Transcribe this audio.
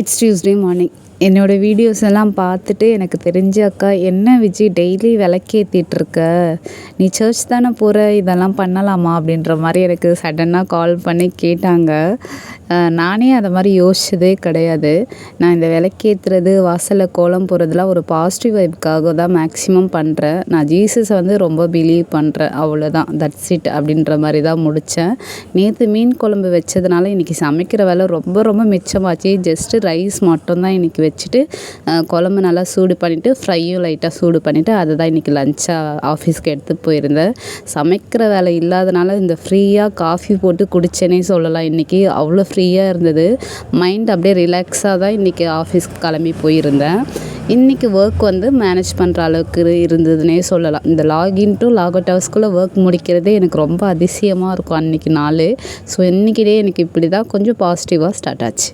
It's Tuesday morning. என்னோடய videos எல்லாம் பார்த்துட்டு எனக்கு தெரிஞ்ச அக்கா, "என்ன விஜய் டெய்லி விளக்கேத்திட்ருக்க? நீ சர்ச் தானே போகிற, இதெல்லாம் பண்ணலாமா?" அப்படின்ற மாதிரி எனக்கு சடனாக கால் பண்ணி கேட்டாங்க. நானே அதை மாதிரி யோசிச்சதே கிடையாது. நான் இந்த விளக்கேத்துறது, வாசலில் கோலம் போடுறதுலாம் ஒரு பாசிட்டிவ் வைப்புக்காக தான் மேக்ஸிமம் பண்ணுறேன். நான் ஜீசஸை வந்து ரொம்ப பிலீவ் பண்ணுறேன், அவ்வளோதான், தட்ஸ் இட் அப்படின்ற மாதிரி தான் முடித்தேன். நேற்று மீன் குழம்பு வச்சதுனால இன்றைக்கி சமைக்கிற வேலை ரொம்ப ரொம்ப மிச்சமாச்சு. ஜஸ்ட்டு ரைஸ் மட்டும்தான் இன்றைக்கி வச்சுட்டு குழம்பு நல்லா சூடு பண்ணிவிட்டு ஃப்ரையும் லைட்டாக சூடு பண்ணிவிட்டு அதை தான் இன்றைக்கி லஞ்சாக ஆஃபீஸ்க்கு எடுத்துகிட்டு போயிருந்தேன். சமைக்கிற வேலை இல்லாதனால இந்த ஃப்ரீயாக காஃபி போட்டு குடித்தேனே சொல்லலாம். இன்றைக்கி அவ்வளோ ஃப்ரீயாக இருந்தது. மைண்ட் அப்படியே ரிலாக்ஸாக தான் இன்றைக்கி ஆஃபீஸ்க்கு கிளம்பி போயிருந்தேன். இன்றைக்கி ஒர்க் வந்து மேனேஜ் பண்ணுற அளவுக்கு இருந்ததுன்னே சொல்லலாம். இந்த லாகின் டு லாக் அவுட் ஹவர்ஸ்குள்ளே ஒர்க் முடிக்கிறதே எனக்கு ரொம்ப அதிசயமாக இருக்கும் அன்றைக்கி நாள். ஸோ இன்றைக்கி டே எனக்கு இப்படி தான் கொஞ்சம் பாசிட்டிவாக ஸ்டார்ட் ஆச்சு.